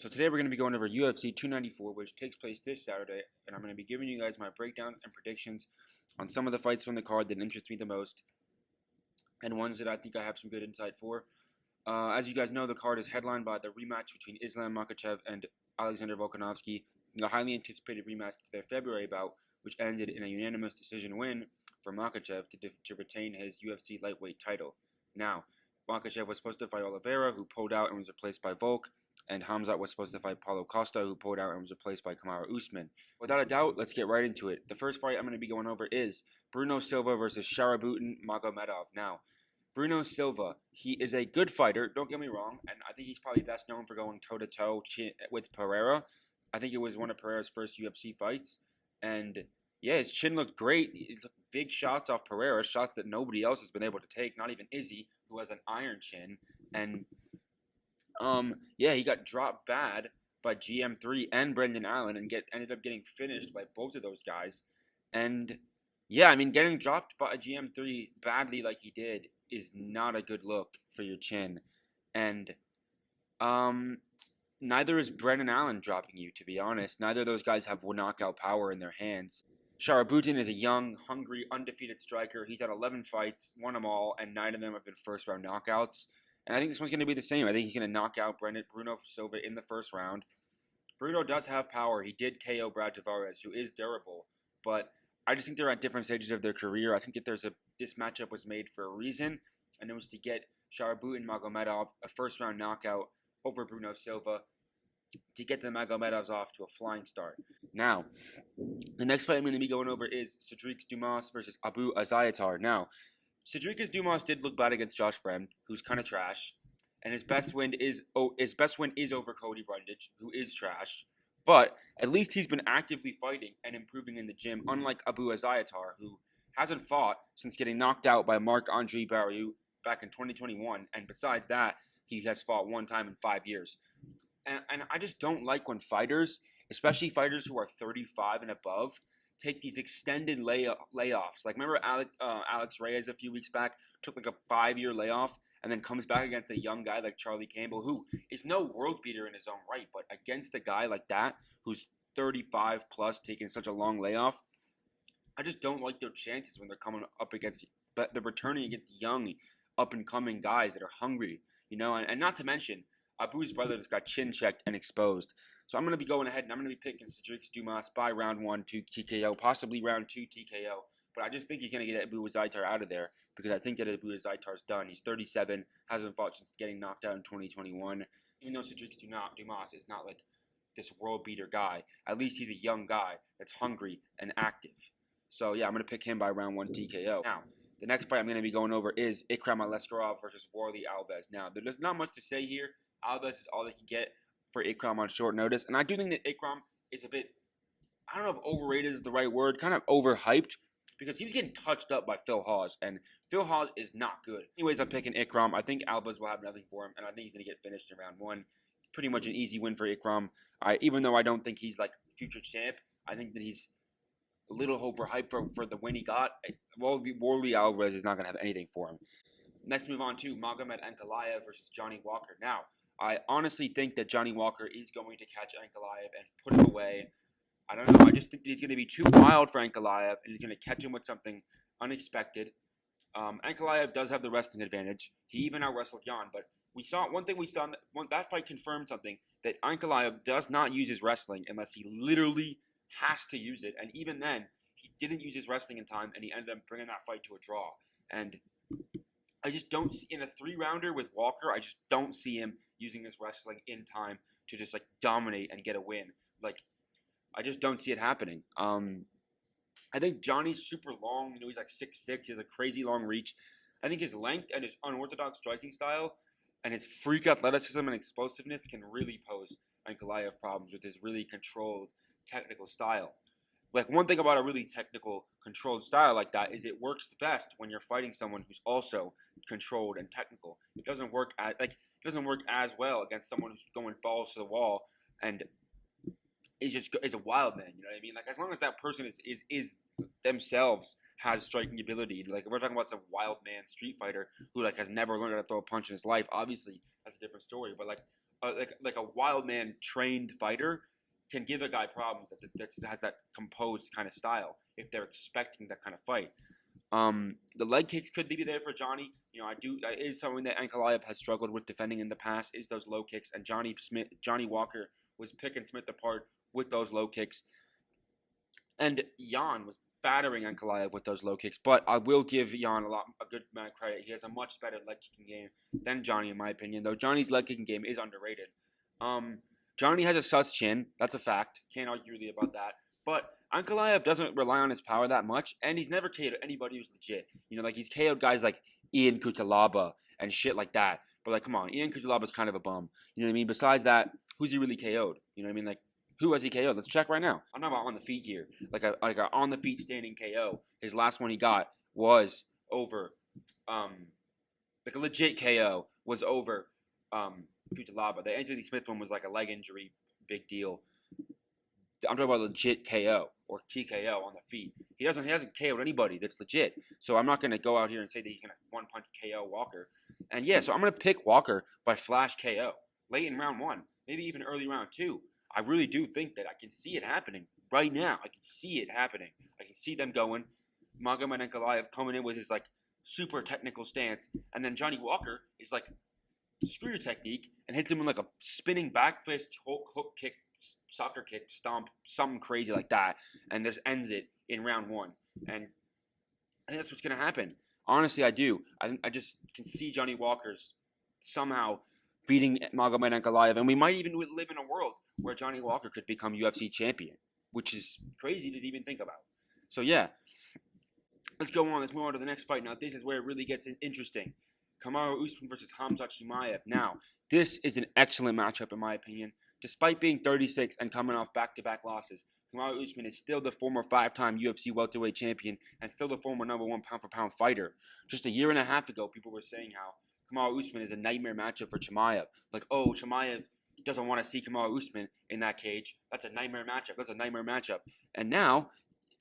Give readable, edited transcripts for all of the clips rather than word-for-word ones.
So today we're going to be going over UFC 294, which takes place this Saturday, and I'm going to be giving you guys my breakdowns and predictions on some of the fights from the card that interest me the most, and ones that I think I have some good insight for. As you guys know, the card is headlined by the rematch between Islam Makhachev and Alexander Volkanovski, the highly anticipated rematch to their February bout, which ended in a unanimous decision win for Makhachev to retain his UFC lightweight title. Now, Makhachev was supposed to fight Oliveira, who pulled out and was replaced by Volk, and Khamzat was supposed to fight Paulo Costa, who pulled out and was replaced by Kamaru Usman. Without a doubt, let's get right into it. The first fight I'm going to be going over is Bruno Silva versus Sharabutdin Magomedov. Now, Bruno Silva, he is a good fighter, don't get me wrong, and I think he's probably best known for going toe-to-toe with Pereira. I think it was one of Pereira's first UFC fights, and yeah, his chin looked great. He took big shots off Pereira, shots that nobody else has been able to take, not even Izzy, who has an iron chin, and yeah, he got dropped bad by GM3 and Brendan Allen and ended up getting finished by both of those guys. And yeah, I mean, getting dropped by GM3 badly like he did is not a good look for your chin. And neither is Brendan Allen dropping you, to be honest. Neither of those guys have knockout power in their hands. Sharabutdin is a young, hungry, undefeated striker. He's had 11 fights, won them all, and 9 of them have been first-round knockouts. And I think this one's going to be the same. I think he's going to knock out Bruno Silva in the first round. Bruno does have power. He did KO Brad Tavares, who is durable. But I just think they're at different stages of their career. I think that this matchup was made for a reason, and it was to get Sharabutdin Magomedov a first-round knockout over Bruno Silva to get the Magomedovs off to a flying start. Now, the next fight I'm going to be going over is Sedriques Dumas versus Abu Azaitar. Now, Sedriques Dumas did look bad against Josh Fremd, who's kind of trash, and his best win is over Cody Brundage, who is trash. But at least he's been actively fighting and improving in the gym, unlike Abu Azaitar, who hasn't fought since getting knocked out by Marc-Andre Barriou back in 2021, and besides that, he has fought one time in 5 years. And I just don't like when fighters, especially fighters who are 35 and above, take these extended layoffs. Like, remember Alex Reyes a few weeks back took like a 5-year layoff and then comes back against a young guy like Charlie Campbell, who is no world beater in his own right, but against a guy like that who's 35 plus taking such a long layoff, I just don't like their chances when they're coming up against, but they're returning against young, up-and-coming guys that are hungry, you know, and not to mention, Abu's brother just got chin-checked and exposed. So I'm going to be going ahead and I'm going to be picking Sedriques Dumas by round 1 to TKO, possibly round 2 TKO. But I just think he's going to get Abu Azaitar out of there because I think that Abu Azaitar's done. He's 37, hasn't fought since getting knocked out in 2021. Even though Sedriques Dumas is not like this world-beater guy, at least he's a young guy that's hungry and active. So yeah, I'm going to pick him by round 1 TKO. Now, the next fight I'm going to be going over is Ikram Aliskerov versus Warlley Alves. Now, there's not much to say here. Alves is all they can get for Ikram on short notice. And I do think that Ikram is a bit, I don't know if overrated is the right word, kind of overhyped, because he was getting touched up by Phil Hawes, and Phil Hawes is not good. Anyways, I'm picking Ikram. I think Alves will have nothing for him, and I think he's going to get finished in round 1. Pretty much an easy win for Ikram. Even though I don't think he's like future champ, I think that he's a little overhyped for the win he got. Warlley Alves is not going to have anything for him. Let's move on to Magomed Ankalaev versus Johnny Walker. Now, I honestly think that Johnny Walker is going to catch Ankalaev and put him away. I don't know. I just think that he's going to be too wild for Ankalaev, and he's going to catch him with something unexpected. Ankalaev does have the wrestling advantage. He even out-wrestled Jan, but that fight confirmed something, that Ankalaev does not use his wrestling unless he literally has to use it. And even then, he didn't use his wrestling in time, and he ended up bringing that fight to a draw. And I just don't see, in a 3-rounder with Walker, I just don't see him using his wrestling in time to just like dominate and get a win. Like, I just don't see it happening. I think Johnny's super long. You know, he's like 6'6". He has a crazy long reach. I think his length and his unorthodox striking style and his freak athleticism and explosiveness can really pose Ankalaev problems with his really controlled technical style. Like, one thing about a really technical, controlled style like that is it works the best when you're fighting someone who's also controlled and technical. It doesn't work as well against someone who's going balls to the wall and is a wild man. You know what I mean? Like, as long as that person is themselves has striking ability. Like, if we're talking about some wild man street fighter who like has never learned how to throw a punch in his life, obviously that's a different story. But like, like a wild man trained fighter can give a guy problems that has that composed kind of style if they're expecting that kind of fight. The leg kicks could be there for Johnny. That is something that Ankalaev has struggled with defending in the past, is those low kicks, and Johnny Walker was picking Smith apart with those low kicks. And Jan was battering Ankalaev with those low kicks, but I will give Jan a good amount of credit. He has a much better leg kicking game than Johnny, in my opinion, though Johnny's leg kicking game is underrated. Johnny has a sus chin, that's a fact, can't argue really about that. But Ankalaev doesn't rely on his power that much, and he's never KO'd anybody who's legit. He's KO'd guys like Ian Cutelaba and shit like that. But, come on, Ian Cutelaba's kind of a bum. You know what I mean? Besides that, who's he really KO'd? You know what I mean? Who has he KO'd? Let's check right now. I'm not about on the feet here. Like a on the feet standing KO. His last one he got was over, a legit KO was over Cutelaba. The Anthony Smith one was like a leg injury, big deal. I'm talking about legit KO or TKO on the feet. He hasn't KO'd anybody that's legit. So I'm not going to go out here and say that he's going to one-punch KO Walker. And yeah, so I'm going to pick Walker by flash KO late in round 1, maybe even early round 2. I really do think that I can see it happening right now. I can see it happening. I can see them going. Magomed Ankalaev coming in with his super technical stance, and then Johnny Walker is screw your technique and hits him with a spinning back fist, hook kick, soccer kick, stomp, something crazy like that, and this ends it in round 1. And I think that's what's going to happen. Honestly, I do. I just can see Johnny Walker's somehow beating Magomed Ankalaev, and we might even live in a world where Johnny Walker could become UFC champion, which is crazy to even think about. So yeah, let's go on. Let's move on to the next fight. Now, this is where it really gets interesting. Kamaru Usman versus Khamzat Chimaev. Now, this is an excellent matchup in my opinion. Despite being 36 and coming off back-to-back losses, Kamaru Usman is still the former 5-time UFC welterweight champion and still the former #1 pound-for-pound fighter. Just a year and a half ago, people were saying how Kamaru Usman is a nightmare matchup for Chimaev. Chimaev doesn't want to see Kamaru Usman in that cage. That's a nightmare matchup. And now,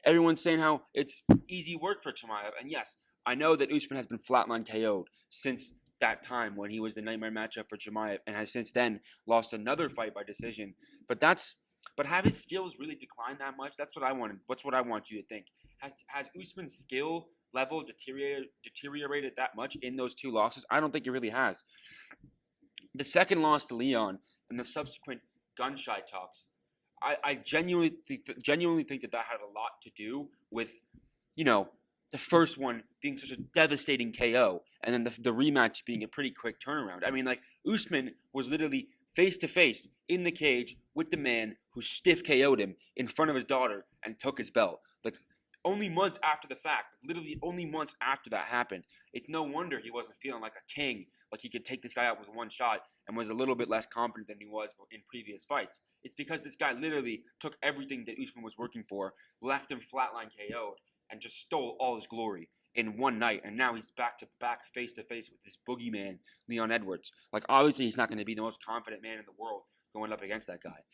everyone's saying how it's easy work for Chimaev. And yes, I know that Usman has been flatline KO'd since that time when he was the nightmare matchup for Chimaev and has since then lost another fight by decision. But have his skills really declined that much? That's what I wanted. What's what I want you to think. Has Usman's skill level deteriorated that much in those 2 losses? I don't think it really has. The second loss to Leon and the subsequent gun-shy talks, I genuinely think that had a lot to do with, the first one being such a devastating KO, and then the rematch being a pretty quick turnaround. I mean, Usman was literally face-to-face in the cage with the man who stiff KO'd him in front of his daughter and took his belt. Only months after the fact, literally only months after that happened. It's no wonder he wasn't feeling like a king, like he could take this guy out with one shot, and was a little bit less confident than he was in previous fights. It's because this guy literally took everything that Usman was working for, left him flatline KO'd, and just stole all his glory in one night, and now he's back-to-back face-to-face with this boogeyman, Leon Edwards. Obviously, he's not going to be the most confident man in the world going up against that guy.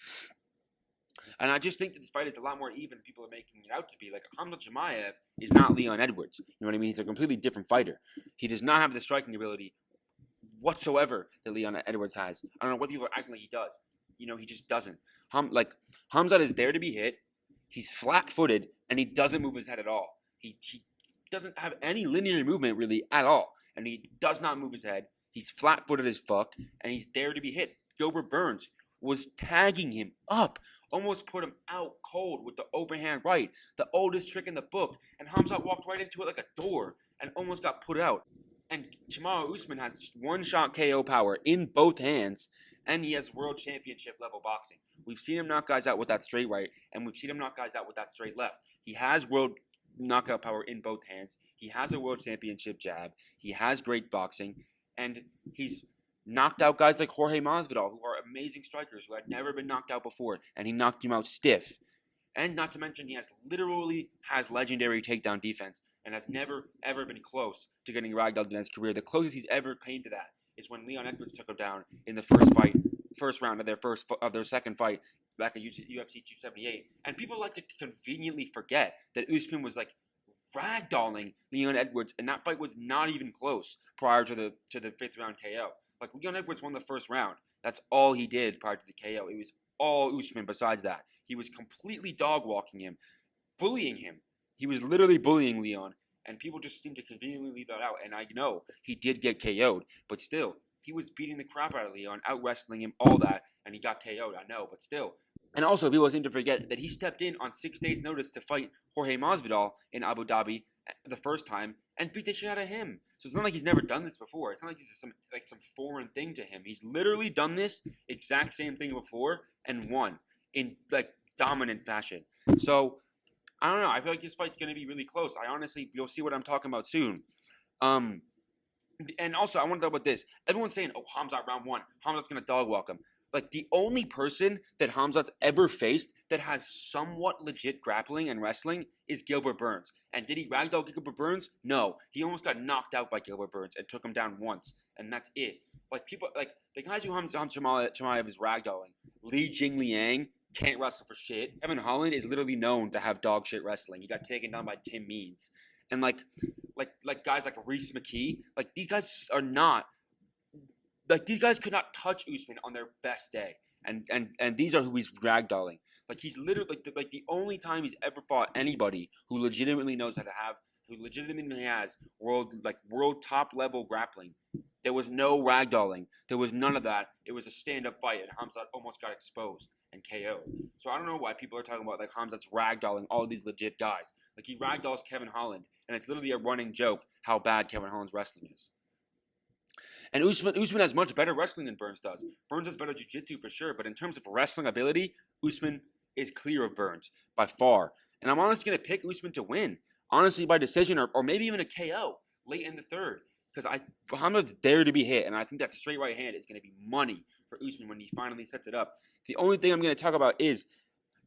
And I just think that this fight is a lot more even than people are making it out to be. Khamzat Chimaev is not Leon Edwards. You know what I mean? He's a completely different fighter. He does not have the striking ability whatsoever that Leon Edwards has. I don't know what people are acting like he does. He just doesn't. Khamzat is there to be hit. He's flat-footed, and he doesn't move his head at all. He doesn't have any linear movement, really, at all. And he does not move his head. He's flat-footed as fuck, and he's there to be hit. Gilbert Burns was tagging him up, almost put him out cold with the overhand right, the oldest trick in the book, and Khamzat walked right into it like a door and almost got put out. And Kamaru Usman has one-shot KO power in both hands, and he has world championship level boxing. We've seen him knock guys out with that straight right, and we've seen him knock guys out with that straight left. He has world knockout power in both hands. He has a world championship jab. He has great boxing, and he's knocked out guys like Jorge Masvidal, who are amazing strikers who had never been knocked out before, and he knocked him out stiff. And not to mention, he literally has legendary takedown defense and has never, ever been close to getting ragdolled in his career. The closest he's ever came to that is when Leon Edwards took him down in the first round of their second fight back at UFC 278. And people like to conveniently forget that Usman was ragdolling Leon Edwards, and that fight was not even close prior to the 5th round KO. Leon Edwards won the first round, That's all he did prior to the KO. It was all Usman besides that. He was completely dog-walking him, bullying him. He was literally bullying Leon, and people just seem to conveniently leave that out. And I know he did get KO'd, but still, he was beating the crap out of Leon, out-wrestling him, all that, and he got KO'd, I know, but still. And also, people seem to forget that he stepped in on 6 days' notice to fight Jorge Masvidal in Abu Dhabi the first time and beat the shit out of him. So it's not like he's never done this before. It's not like this is some foreign thing to him. He's literally done this exact same thing before and won in like dominant fashion. So I don't know. I feel like this fight's going to be really close. You'll see what I'm talking about soon. And also, I want to talk about this. Everyone's saying, "Oh, Khamzat round 1. Khamzat's going to dog walk him." Like, the only person that Khamzat's ever faced that has somewhat legit grappling and wrestling is Gilbert Burns. And did he ragdoll Gilbert Burns? No. He almost got knocked out by Gilbert Burns and took him down once. And that's it. Like, people, like, the guys who Khamzat Chimaev is ragdolling, Li Jingliang can't wrestle for shit. Kevin Holland is literally known to have dog shit wrestling. He got taken down by Tim Means. And, like guys like Reese McKee, like, these guys are not... Like, these guys could not touch Usman on their best day. And these are who he's ragdolling. Like, he's literally, like the only time he's ever fought anybody who legitimately knows how to have, who legitimately has world top level grappling. There was no ragdolling. There was none of that. It was a stand-up fight, and Khamzat almost got exposed and KO'd. So I don't know why people are talking about, like, Khamzat's ragdolling all these legit guys. Like, he ragdolls Kevin Holland, and it's literally a running joke how bad Kevin Holland's wrestling is. And Usman has much better wrestling than Burns does. Burns has better jiu-jitsu for sure, but in terms of wrestling ability, Usman is clear of Burns by far. And I'm honestly going to pick Usman to win, honestly by decision or maybe even a KO late in the third. Because Khamzat's there to be hit, and I think that straight right hand is going to be money for Usman when he finally sets it up. The only thing I'm going to talk about is,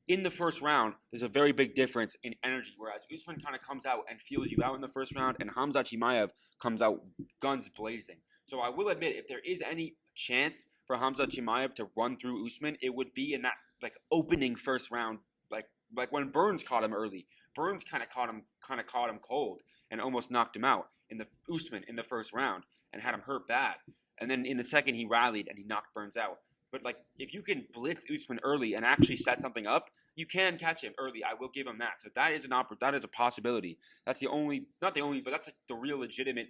in the first round, there's a very big difference in energy, whereas Usman kind of comes out and feels you out in the first round, and Khamzat Chimaev comes out guns blazing. So I will admit, if there is any chance for Khamzat Chimaev to run through Usman, it would be in that like opening first round, like when Burns caught him early. Burns kind of caught him cold and almost knocked him out in the Usman in the first round and had him hurt bad. And then in the second, he rallied and he knocked Burns out. But like, if you can blitz Usman early and actually set something up, you can catch him early. I will give him that. So that is a possibility. That's not the only, but that's like the real legitimate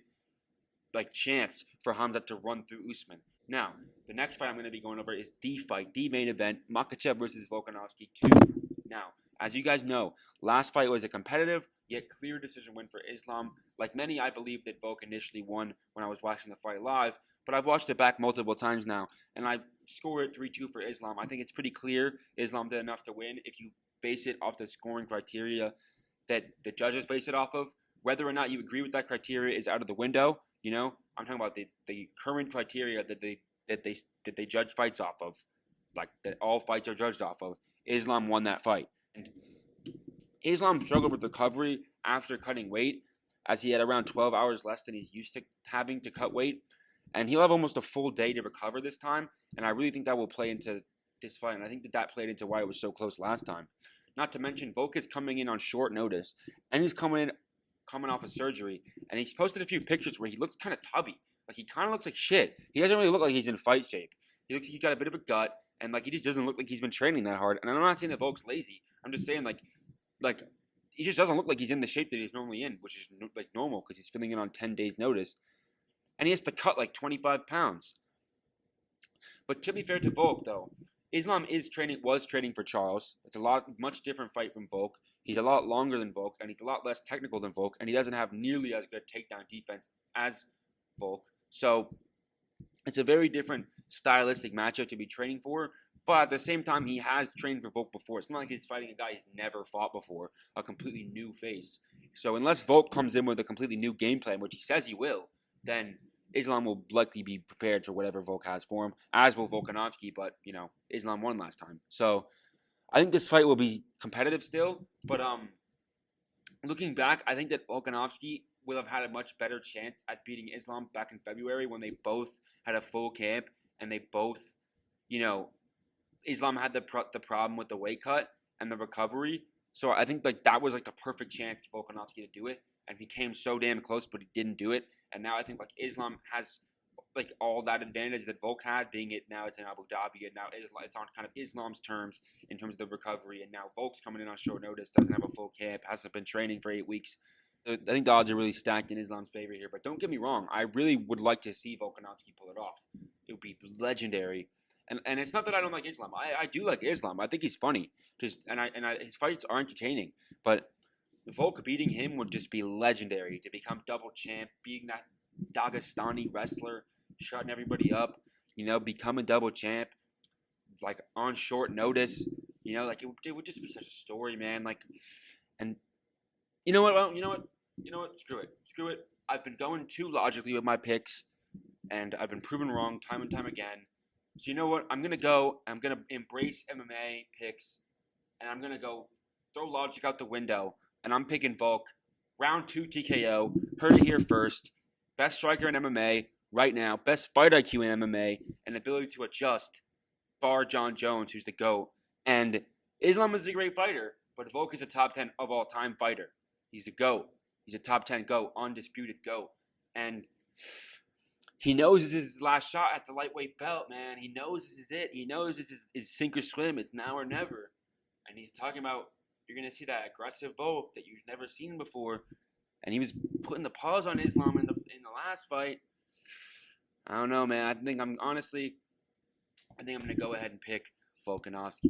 like chance for Khamzat to run through Usman. Now, the next fight I'm going to be going over is the main event, Makhachev versus Volkanovski 2. Now, as you guys know, last fight was a competitive yet clear decision win for Islam. Like many, I believe that Volk initially won when I was watching the fight live, but I've watched it back multiple times now, and I score it 3-2 for Islam. I think it's pretty clear Islam did enough to win if you base it off the scoring criteria that the judges base it off of. Whether or not you agree with that criteria is out of the window. You know, I'm talking about the current criteria that they judge fights off of, like that all fights are judged off of. Islam won that fight, and Islam struggled with recovery after cutting weight, as he had around 12 hours less than he's used to having to cut weight, and he'll have almost a full day to recover this time. And I really think that will play into this fight, and I think that played into why it was so close last time. Not to mention, Volk is coming in on short notice, and he's coming off of surgery, and he's posted a few pictures where he looks kind of tubby. Like, he kind of looks like shit. He doesn't really look like he's in fight shape. He looks like he's got a bit of a gut, and like he just doesn't look like he's been training that hard. And I'm not saying that Volk's lazy. I'm just saying like he just doesn't look like he's in the shape that he's normally in, which is like normal because he's filling in on 10 days notice, and he has to cut like 25 pounds. But to be fair to Volk, though, Islam was training for Charles. It's much different fight from Volk. He's a lot longer than Volk, and he's a lot less technical than Volk, and he doesn't have nearly as good takedown defense as Volk. So it's a very different stylistic matchup to be training for, but at the same time, he has trained for Volk before. It's not like he's fighting a guy he's never fought before, a completely new face. So unless Volk comes in with a completely new game plan, which he says he will, then Islam will likely be prepared for whatever Volk has for him, as will Volkanovski, but, you know, Islam won last time. So I think this fight will be competitive still, but looking back, I think that Volkanovski will have had a much better chance at beating Islam back in February when they both had a full camp and they both, you know, Islam had the problem with the weight cut and the recovery. So I think like that was like the perfect chance for Volkanovski to do it, and he came so damn close, but he didn't do it. And now I think like Islam has like all that advantage that Volk had, being it now it's in Abu Dhabi and now it's on kind of Islam's terms in terms of the recovery, and now Volk's coming in on short notice, doesn't have a full camp, hasn't been training for 8 weeks. I think the odds are really stacked in Islam's favor here, but don't get me wrong, I really would like to see Volkanovski pull it off. It would be legendary. And it's not that I don't like Islam. I do like Islam. I think he's funny. His fights are entertaining, but Volk beating him would just be legendary. To become double champ, being that Dagestani wrestler, shutting everybody up, become a double champ, like on short notice, like it would just be such a story, man. Like, and you know what? Well, you know what? Screw it. I've been going too logically with my picks, and I've been proven wrong time and time again. So you know what? I'm going to embrace MMA picks, and I'm going to go throw logic out the window, and I'm picking Volk. Round 2 TKO. Heard it here first. Best striker in MMA right now. Best fight IQ in MMA, and ability to adjust, bar John Jones, who's the GOAT. And Islam is a great fighter, but Volk is a top 10 of all time fighter. He's a GOAT. He's a top 10 GOAT, undisputed GOAT. And he knows this is his last shot at the lightweight belt, man. He knows this is it. He knows this is sink or swim. It's now or never. And he's talking about, you're going to see that aggressive Volk that you've never seen before. And he was putting the pause on Islam in the last fight. I don't know, man. I think I'm going to go ahead and pick Volkanovski.